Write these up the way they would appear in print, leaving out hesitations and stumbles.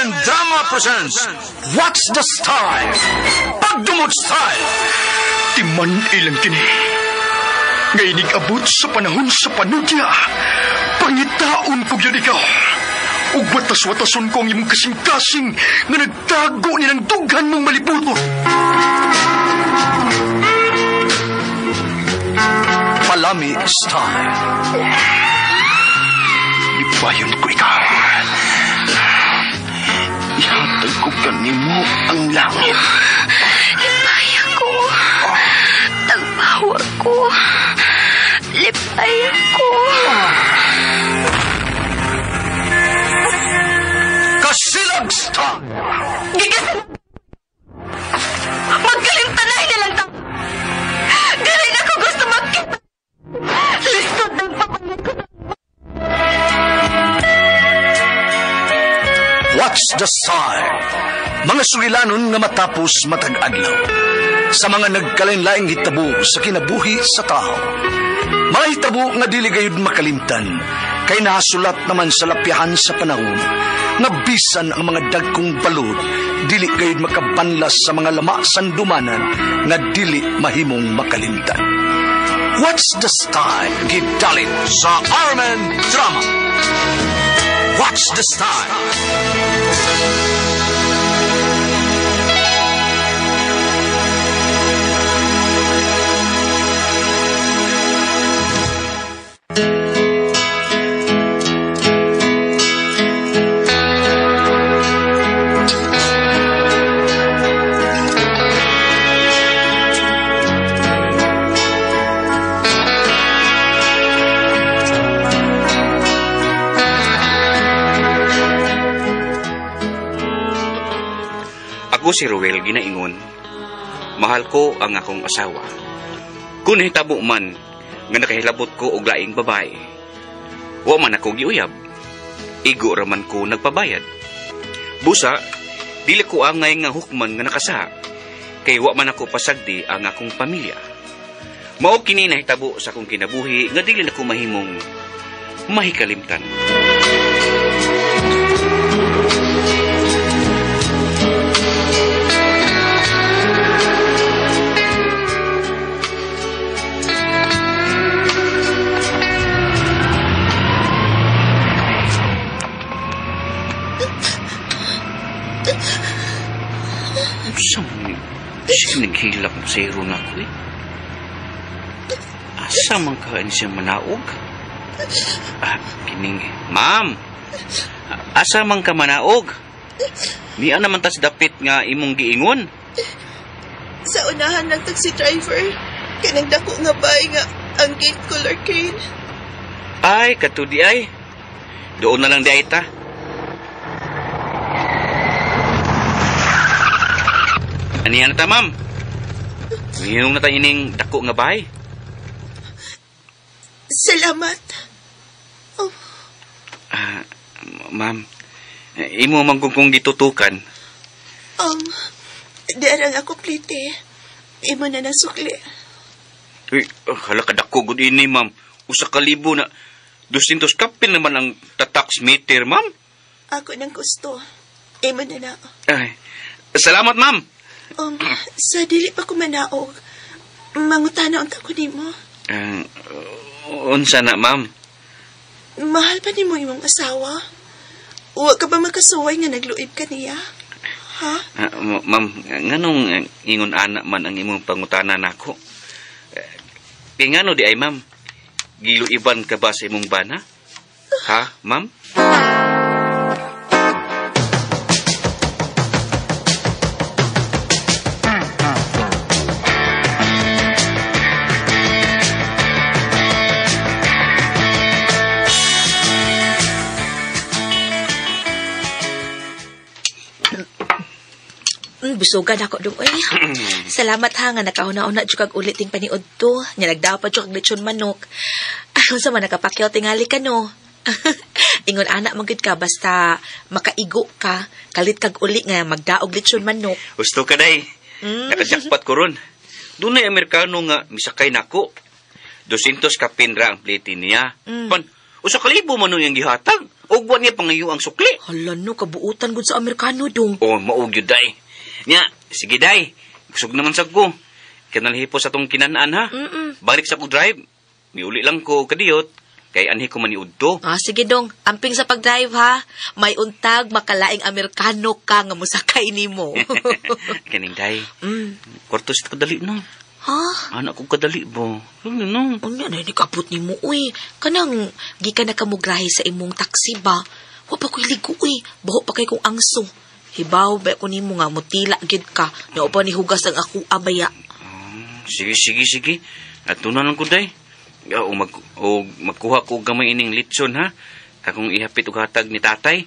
Armen Drama presents What's the Style? Pagdumot Style. Timan ilang kini. Ngayon abot sa panahon sa panudya. Pangitaon ko yun ikaw. Ug watas-watason ko ang imong kasing-kasing nga nagtago nilang dughan mong malibutot. Palami Style. Ibayon ko ikaw. Ihatag ko kanimo ang langit. Lipaya ko. Tagpawa ko. Lipaya ko. Kasilag Style. Magkalimtanay na lang tao. Galing ako gusto magkita. Listod ng papalit ko. What's the Style? Mga sugilanon nga matapos matag-adlaw. Sa mga nagkalain-laing hitabo sa kinabuhi sa tao. Mga hitabo nga dili gayud makalimtan. Kay nasulat naman sa lapyahan sa panahon. Nga bisan ang mga dagkong balod. Dili gayud makabanlas sa mga lama sandumanan. Nga dili mahimong makalimtan. What's the Style? Gidalit sa Armen Drama. What's the Style? Ako si Ruel ginaingon, mahal ko ang akong asawa. Kung hitabo man, nga nakahilabot ko og laing babae, wa man ako giuyab, igo raman ko nagpabayad. Busa, dili ko angay nga hukman nga nakasa, kay wa man ako pasagdi ang akong pamilya. Mao kini nahitabo sa akong kinabuhi nga dili na ko mahimong mahikalimtan. Siya naghilak na sa iro na ako eh. Asa man ka siya manaog? Kining, ma'am, asa man ka manaog? Niya naman tas dapit nga imong giingon. Sa unahan ng taxi driver, kanang dako nga bay nga ang gate color crane. Ay, katudi ay. Doon na lang di ay ta. Aniyan na ta, ma'am. Mayroong na tayo ining dako nga bahay. Salamat. Oh. Ma'am, imo man kung gitutukan. Darang ako plite. Imo na nasukli. Uy, hala ka dako gud ini, ma'am. Usa ka libo na 200 kapil naman ang tax meter, ma'am. Ako nang gusto. Imo na na. Ay, salamat, ma'am. Sa dili pa ko manaog, mangutana ang tako nimo. Unsa na, ma'am? Mahal pa nimo imong asawa? Wa ka ba makasuway nga nagluib ka niya? Ha? Ma'am, nganong ingon anak man ang imong pangutana nako? Kay ngano di ay, ma'am? Giluiban ka ba sa imong bana? Ha, ma'am? Busugan ako doon. Salamat ha nga nakauna-una jud kag ulit ting paniud to. Nya nagdapat jud kag lechon manok. Sa man nakapakyaw tingali ka no. Ingon anak magid ka basta makaigo ka, kalit kag uli nga magdaog lechon manok. Gusto ka day. Nakajakpat ko ron. Dunay Amerikano nga misakay nako. 200 ka pinra ang plate niya. Pan Usa ka libo man yung gihatag. O buwan niya pangayo ang sukli. Hala no, kabuutan gud sa Amerikano dong. O, maog yun, day. Nya, sige, day. Kusog naman sa ko. Kanalhipo sa tong kinanaan, ha? Balik sa ko drive. Miuli lang ko kadiyot. Kay anhi ko maniud to. Sige dong, amping sa pag-drive ha. May untag, makalaing Amerikano ka nga musakay nimo. Kaning, day. Kwarto ko dali, no? Ha? Anak ko kadali ba? Ano, no? Unya na nikapot nimo uy. Kanang gikan na kamugrahe sa imong taksi ba? Wa pa ko'y ligo uy. Baho pa kay kong angso. Hibaw ba ko nimo nga mutila gid ka. Nao pa ni hugas ang ako abaya. Sige. At na lang ko, day. Magkuha ko gamay ining litson, ha? Kakong ihapit og hatag ni tatay.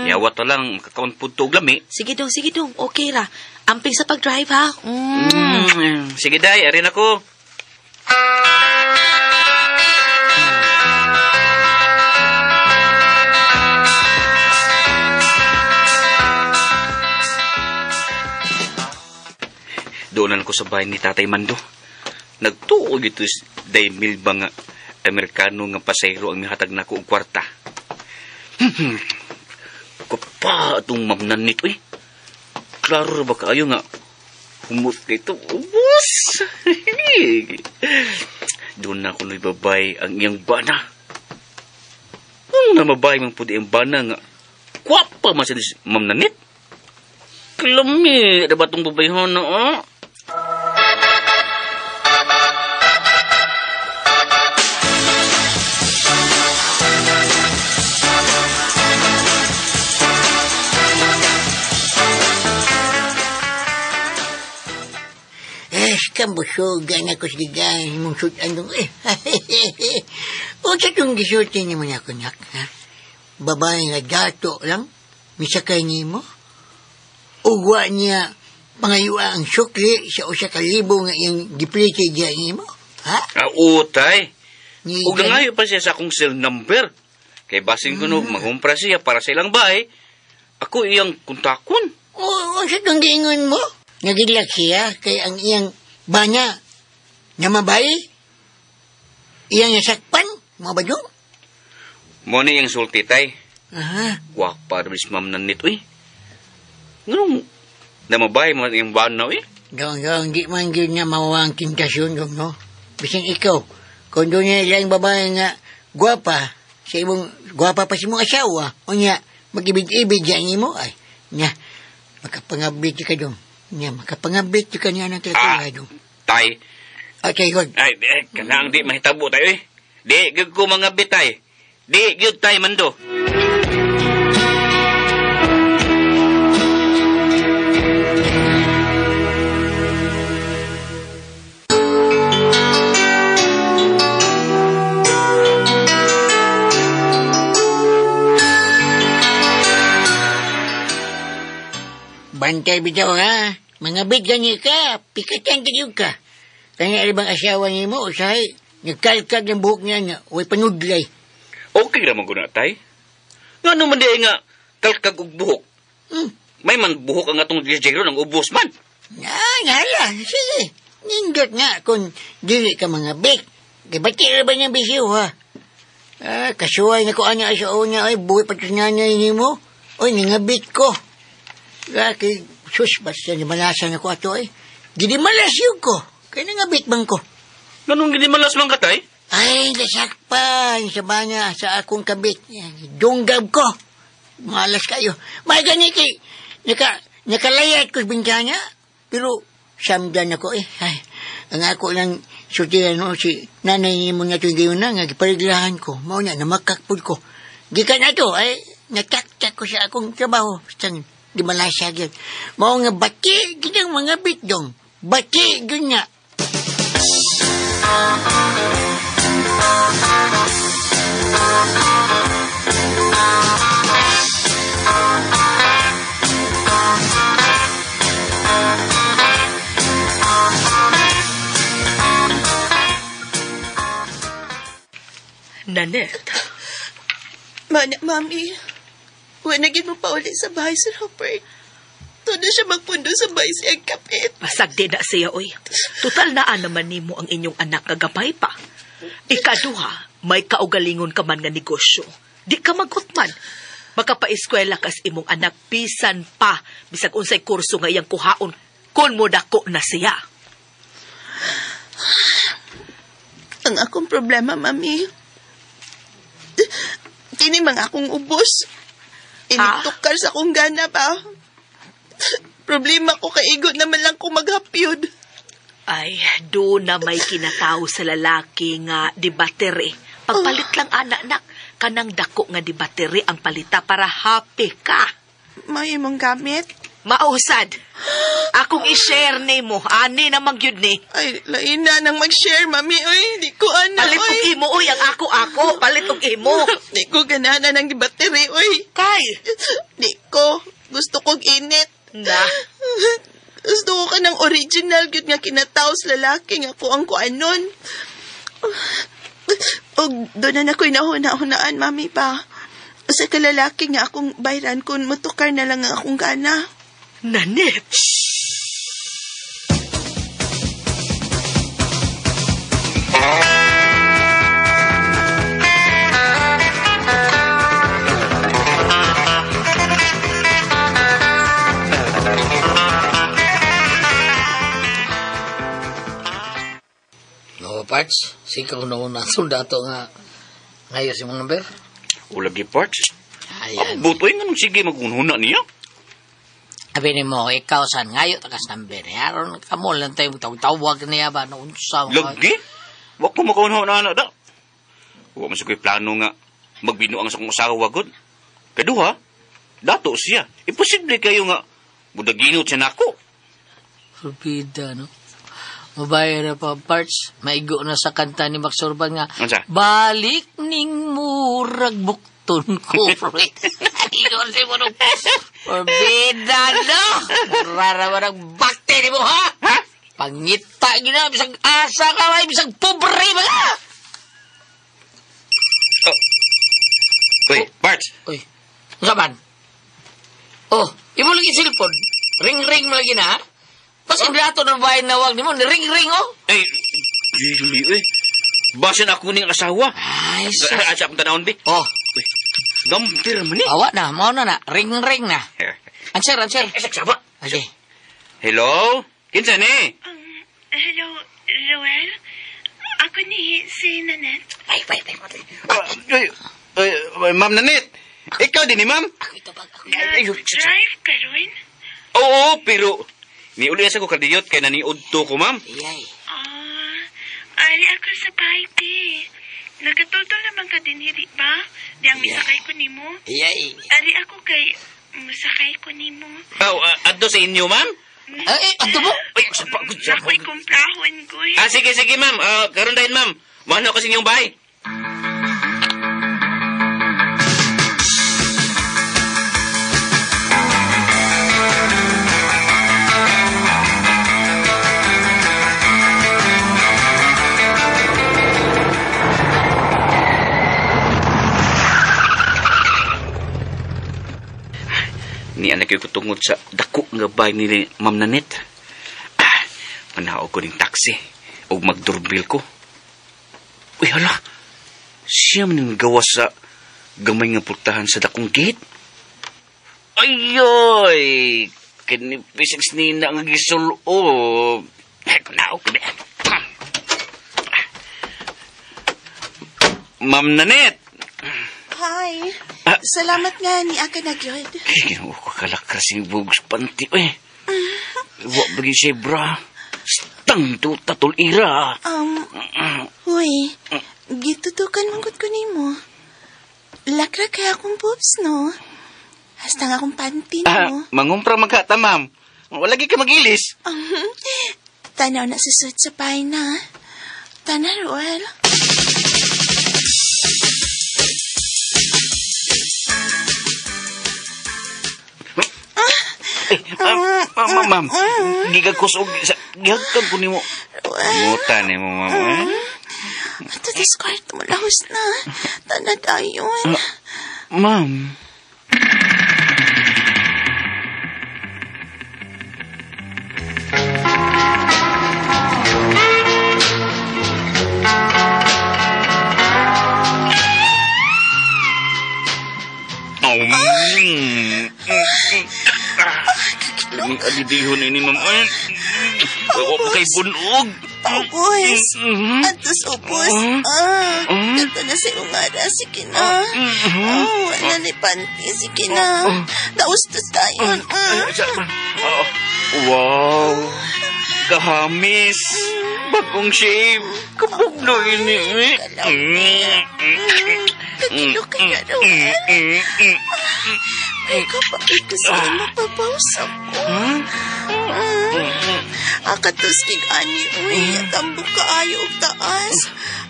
Yawa to lang, makakaon po to og lami. Sige dong. Okay ra. Amping sa pag-drive ha. Sige, day. Arin ako. Doonan ko sa bahay ni Tatay Mando. Nagtuog ito day milba nga Amerikano nga pasayro ang mihatag na ko og kwarta. Kapa itong mamnan nito eh. Klaro ba kayo nga humot nito? Ubus! Doon na ako naibabay ang iyang bana. Ang namabay mang pudi ang bana nga kwapa man siya mamnanit. Kalami, ba itong babayhan na Kambusugan ako sa mong sudan doon. O sa itong gisulti niyo mga kunak, ha? Babae nga dato lang, misakay niyo mo. Ugwa niya pangayua ang sukli sa usa ka libo nga yung giplite diya niyo mo. Ha? Utay. Ug nangayo pa siya sa akong cell number. Kay basing kuno magumpra siya para sa ilang bahay. Ako iyang kontakon. O sa itong giingon mo? Nagilak siya kay ang iyang banya na mabay? Iyang nasakpan? Mga ba yun? Mo na yung sulti, tay. Aha. Wak para bis mamnan nito eh. Ganun, na mabay mo yung banaw eh. Dong, di man yun niya mawawang kintasyon, dong, no? Bisan ikaw, kung doon niya ilang babae nga gwapa, sa imong gwapa pa si mong asawa, o niya, mag-ibig-ibig yan mo, ay, niya, makapangabit ka dong. Niya, makapangabit ka niya ng tatay, dong. Tay. Okay, good. Ay, kanang di mahitabo tayo eh. Di, gud ko mga bitay. Di, gud tay, Mando. Bantay bitaw, ha? Mga bit ganyan ka, pikatan ka ka. Kaya alibang asawa niya mo, usahay, nagkalkag ng buhok niya nga, huwag panudlay. Okay naman ko na, tay. Nga naman di nga, kalkag og buhok. May man buhok ang atong jero ng ubos man. Ngala, sige. Nindot nga kung dili ka mga bit. Kaya ba niya bisiw, ha? Kasuway na ko anya asawa niya, ay buhay patos niya niya mo. Oy, ningabit ko. Kaya, sus, basta nimalasan ako ato, eh. Ginimalas yun ko. Kaya nangabit bang ko. Ganun ginimalas man ka, tay? Ay, nasakpan sa banya sa akong kabit. Dunggab ko. Malas kayo. May ganit eh. Nakalayat ko sa bintana. Pero, samdan ako eh. Ay, ang ako lang sutiran no, si nanay mo nga ito gayon na, nga gipariglahan ko. Mao na, namakakpod ko. Gikan na to, ay, natak-tak ko sa akong trabaho. Basta, di malasya yun. Mao nga, bati, ginang mga bitdong. Bati, yun nga. Nanette. Mami, wanagin mo pa ulit sa bahay si Robert. Doon na siya magpundo sa bahay siyang kapit. Masagdi na siya, oy. Total naan naman nimo ang inyong anak kagapay pa. Ikaduha, may kaugalingon ka man nga negosyo. Di ka magutman. Makapaeskwela kas imong anak bisan pa bisag unsay kurso nga iyang kuhaon kun mo dako na siya. Ang akong problema, mami. Kini mga akong ubos. Initukar sa akong gana pa. Problema ko kaigot naman lang ko maghapyod. Ay, do na may kinatao sa lalaki nga di battery. Pagpalit lang anak kanang dako nga di battery ang palita para happy ka. May imong gamit? Mausad. Akong i-share ni mo. Ani na magyud ni. Ay, lain na nang mag-share, mami. Uy, di ko anak, Palit og imo, uy. Ang ako. Palit og imo. Di ko ganana ng battery, uy. Kay. Di ko. Gusto kong init. Na. Gusto ko ka ng original good nga kinataw sa lalaki nga ko ang kuanon. Og doon na ako'y nahuna-hunaan, mami pa. Sa kalalaki nga akong bayran kung mutukar na lang ang akong gana. Nanit. No, Parts. Sikaw na una soldato nga ngayon si mong number. Ulagi parts. Ayan. Butoy nga nung sige magunhuna niya. Sabi ni mo, ikaw saan ngayon takas number. Yaron, kamo lang tayo tawag niya ba na unsaw. Lagi? Wag ko makunhuna na da. Huwag masuk ko'y plano nga magbinuang sa kong asawa gud. Kaduha, dato siya. Imposible kayo nga budaginot siya nako. Forbida, no? Mabayar na pa, Parts. Maigo na sa kanta ni Max Orban nga. Ansa? Balik ning murag bukton ko, pre. Iyon si mo nung forbida, no? Rara mo ng bakte ni mo, ha? Ha? Pangita gina, bisag asa ka, may bisag pobre ba ka? Uy, Parts. Uy, kaman? Oh, imo lagi silpon. Ring-ring mo lagi na, ha? Pas ingrato na bahay na wag ni mo, ring-ring, oh. Ay, dili, uy. Basin ako ning asawa. Ay, Asa akong tanawon, bi. Oh, Uy, gampir man ni. awa na, mau na. Ring-ring na. Answer. Saksaba. Okay. Hello? Kinsa ni? Hello, Joel? Ako ni si Nanette. Ma'am Nanette. Ikaw din ni ma'am? Drive ka rin? Oo, pero niuli sa ko kadiyot kay naniud to ko, ma'am. Iyay. Ari ako sa bahay, te. Nagatutol naman ka din, hindi ba? Diyang misakay ko nimo. Iyay. Ari ako kay masakay ko nimo. Adto sa inyo, ma'am? Ato mo? Ay, sapa ko dyan. Ako'y kumplahon ko. Sige, ma'am. Karon dahin, ma'am. Wano kasi inyong bahay. Ni anak ko tungod sa dako nga bahay ni Ma'am Nanette. Manaog ko ning taxi o magdurbil ko. Uy, hala. Siya man yung gawa sa gamay nga pultahan sa dakong gate. Ayoy! Kinipisag nina nga gisol. Ay, kunaog ko na. Ma'am Nanette. Hi. Salamat nga ni Aka nagyod. Ginawa ko kalakras yung bugs panti, eh. Huwag bagi siya, bra. Stang to tatol ira. Huy. Gitutukan manggut ko nimo. Lakra kaya akong boobs, no? Hasta nga akong panty, no? Mangumpra magkata, ma'am. Wala ka magilis. Tanaw na susud sa pahay na. Tana, Roel. Ma'am, gigakusog sa gihagkan ko nimo. Mutan nimo, ma'am. Ito discard mo lahos na. Tana dayon. Ma'am. Ning adidihon ini, ma'am. Wa pa kay bunog. Ubus. Atos ubus. Kato na si ungara. Sige na. Wala ni panty. Sige na. Daustos tayo. Wow. Kahamis. Bagong shave. Kabugno ini. Kakilo ka na daw. Ay, kapag kasi mapapausap ko. Akatos kig ani, uy, tambok ka ayo og taas.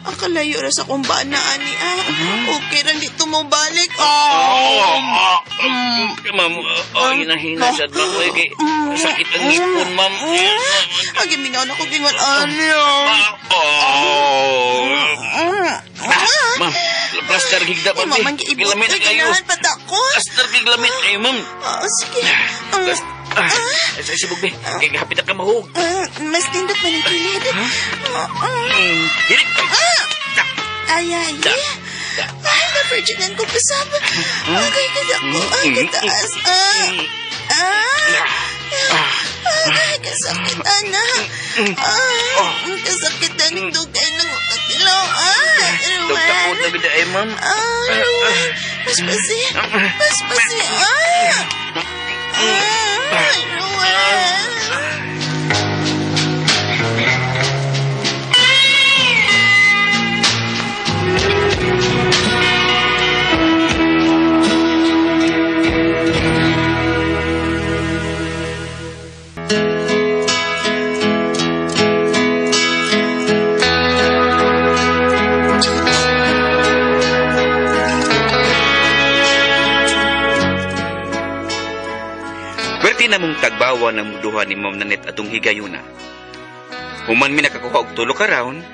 Akalayo ra sa kong bana ani, okay lang dito mo balik. Ma'am, hina-hina siya, ma'am. Kay sakit ang ipon, ma'am. Agimingaw na ko gingon ani. Ma'am, plaster gigda pa. Mamang giibot Gilamit na kayo. ginahan patakon. Plaster giglamit kayo, ma'am. Sige. Sa sibog, be. Kaya hapit ka mahog. Mas tindot man ang kilid. Hirit! Ay. Na-virginan ko pasab. Agay kada ko. Kataas. Kasakitan na. Kasakitan ng dugay ng kakilo. Dokta po na bida, ma'am. Paspasi. Pwerte na mong tagbawa ng muduha ni Ma'am Nanette atong higayuna. Human mi nakakuha og tulo ka round,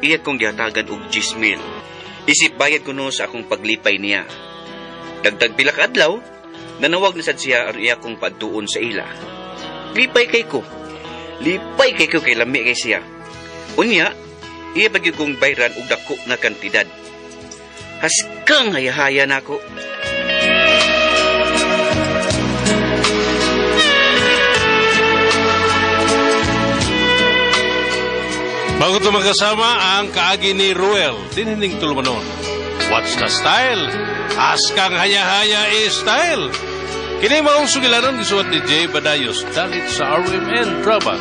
iya kong gihatagan og 10,000. Isip bayad ko no sa akong paglipay niya. Dagdag pila ka adlaw, nanawag na sad siya aron iya kong padtuon sa ila. Lipay kay ko kay lami kay siya. Unya, iya bagyo kong bayran og dako na kantidad. Haskang hayahaya nako. Bago ito magkasama ang kaagi ni Ruel, dinhining tulumanon. What's the style? Askang haya-haya style. Kini maong sugilanon gisuot ni Jay Badayos, dalit sa RMN Drama.